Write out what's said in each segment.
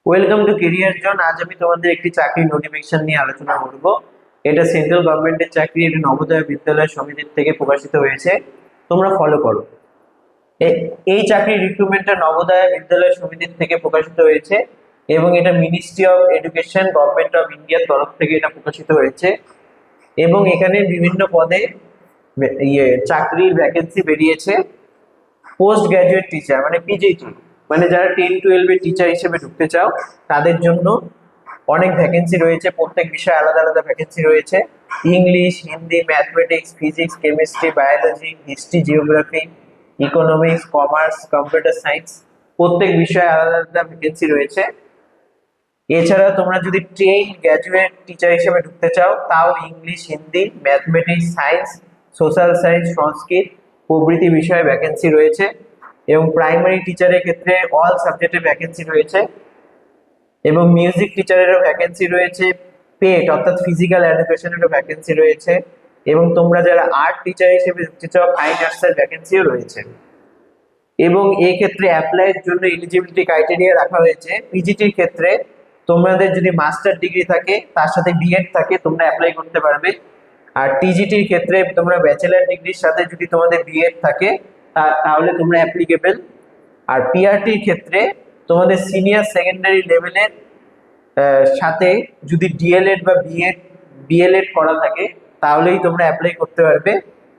Welcome to career zone. আজ আমি তোমাদের একটি চাকরির নোটিফিকেশন নিয়ে আলোচনা করব। এটা সেন্ট্রাল গভর্নমেন্টের চাকরি, এটা নবোদয় বিদ্যালয় সমিতির থেকে প্রকাশিত হয়েছে। তোমরা ফলো করো। এই চাকরির রিক্রুটমেন্টটা নবোদয় বিদ্যালয় সমিতির থেকে প্রকাশিত হয়েছে এবং এটা ministry of education government of ইন্ডিয়ার তরফ থেকে এটা প্রকাশিত হয়েছে। এবং এখানে বিভিন্ন পদে চাকরির ভ্যাকেন্সি বেরিয়েছে। পোস্ট গ্রাজুয়েট টিচার মানে পিজিটি, মানে যারা 10-12 এর টিচার হিসেবে ঢুকতে চাও তাদের জন্য অনেক ভ্যাকেন্সি রয়েছে। প্রত্যেক বিষয়ে আলাদা আলাদা ভ্যাকেন্সি রয়েছে। English, Hindi, mathematics, physics, chemistry, biology, history, geography, economics, commerce, computer science, প্রত্যেক বিষয়ে আলাদা আলাদা ভ্যাকেন্সি রয়েছে। এছাড়া তোমরা যদি গ্র্যাজুয়েট টিচার হিসেবে ঢুকতে চাও তাও English, Hindi, mathematics, science, social science, Sanskrit প্রভৃতি বিষয়ে ভ্যাকেন্সি রয়েছে। এবং প্রাইমারি টিচারের ক্ষেত্রে অল সাবজেক্টে ভ্যাকেন্সি রয়েছে এবং মিউজিক টিচারেরও ভ্যাকেন্সি রয়েছে। পেট অর্থাৎ ফিজিক্যাল এডুকেশনেরও ভ্যাকেন্সি রয়েছে। এবং তোমরা যারা আর্ট টিচার হিসেবে ঢুকতে চাও ফাইন আর্টসের ভ্যাকেন্সিও রয়েছে। এবং এই ক্ষেত্রে অ্যাপ্লাইয়ের জন্য এলিজিবিলিটি ক্রাইটেরিয়া রাখা হয়েছে। পিজিটির ক্ষেত্রে তোমাদের যদি মাস্টার ডিগ্রি থাকে তার সাথে বিএড থাকে তোমরা অ্যাপ্লাই করতে পারবে। আর টিজিটির ক্ষেত্রে তোমরা ব্যাচেলার ডিগ্রির সাথে যদি তোমাদের বিএড থাকে তাহলে তোমরা অ্যাপ্লিকেবল। আর পিআরটির ক্ষেত্রে তোমাদের সিনিয়র সেকেন্ডারি লেভেলের সাথে যদি ডিএলএড বা বিএলএড করা থাকে তাহলেই তোমরা অ্যাপ্লাই করতে পারবে।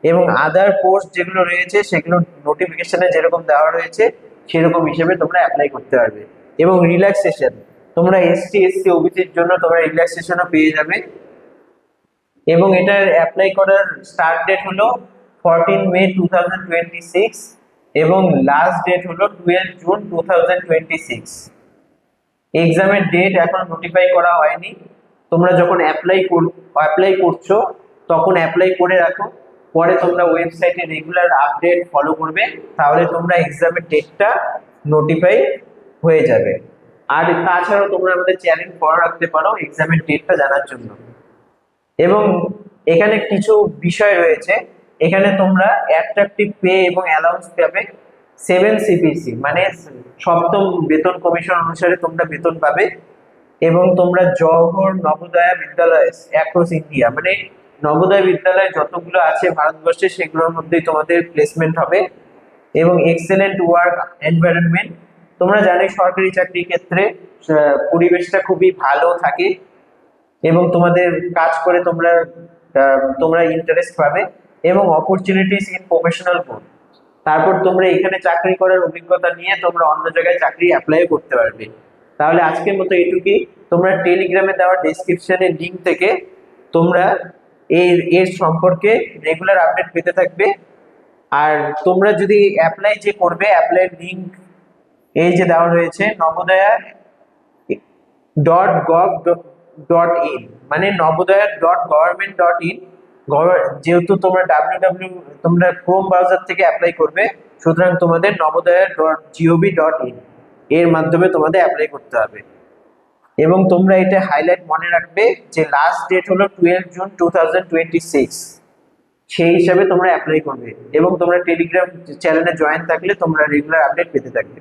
এবং আদার পোস্ট যেগুলো রয়েছে সেগুলো নোটিফিকেশনে যেরকম দেওয়া রয়েছে সেরকম হিসেবে তোমরা অ্যাপ্লাই করতে পারবে। এবং রিল্যাক্সেশন, তোমরা এসটি এসসি ওবিসির জন্য তোমরা রিল্যাক্সেশনও পেয়ে যাবে। এবং এটার অ্যাপ্লাই করার স্টার্ট ডেট হলো 14 মে 2026 এবং লাস্ট ডেট হলো 12 জুন 2026। এক্সামের ডেট এখন নোটিফাই করা হয়নি। তোমরা যখন অ্যাপ্লাই করছো তখন অ্যাপ্লাই করে রাখো, পরে তোমরা ওয়েবসাইটে রেগুলার আপডেট ফলো করবে, তাহলে তোমরা এক্সামের ডেটটা নোটিফাই হয়ে যাবে। আর তাছাড়াও তোমরা আমাদের চ্যানেল ফলো রাখতে পারো এক্সামের ডেটটা জানার জন্য। এবং এখানে কিছু বিষয় রয়েছে। এখানে তোমরা অ্যাট্রাকটিভ পে এবং অ্যালাউন্স পাবে 7 সিপিসি, মানে সপ্তম বেতন কমিশন অনুসারে তোমরা বেতন পাবে। এবং তোমরা জওহর নবোদয় বিদ্যালয় অ্যাক্রস ইন্ডিয়া, মানে নবোদয় বিদ্যালয় যতগুলো আছে ভারতবর্ষে সেগুলোর মধ্যেই তোমাদের প্লেসমেন্ট হবে। এবং এক্সেলেন্ট ওয়ার্ক এনভায়রনমেন্ট, তোমরা জানোই সরকারি চাকরির ক্ষেত্রে পরিবেশটা খুবই ভালো থাকে এবং তোমাদের কাজ করে তোমরা ইন্টারেস্ট পাবে। এবং অপরচুনিটিস ইন প্রফেশনাল গ্রোথ, তারপর তোমরা এখানে চাকরি করার অভিজ্ঞতা নিয়ে তোমরা অন্য জায়গায় চাকরি অ্যাপ্লাই করতে পারবে। তাহলে আজকের মতো এটুকুই। তোমরা টেলিগ্রামে দেওয়া ডেসক্রিপশনের লিঙ্ক থেকে তোমরা এর সম্পর্কে রেগুলার আপডেট পেতে থাকবে। আর তোমরা যদি অ্যাপ্লাই যে করবে, অ্যাপ্লাই লিঙ্ক এই যে দেওয়া রয়েছে নবোদয়া.gov.in, মানে নবোদয়া.government.in। যেহেতু তোমরা তোমরা ক্রোম ব্রাউজার থেকে অ্যাপ্লাই করবে, সুতরাং তোমাদের নবোদয়া.gov.in এর মাধ্যমে তোমাদের অ্যাপ্লাই করতে হবে। এবং তোমরা এটা হাইলাইট মনে রাখবে যে লাস্ট ডেট হলো 12 জুন 2026, সেই হিসাবে তোমরা অ্যাপ্লাই করবে। এবং তোমরা টেলিগ্রাম চ্যানেলে জয়েন থাকলে তোমরা রেগুলার আপডেট পেতে থাকবে।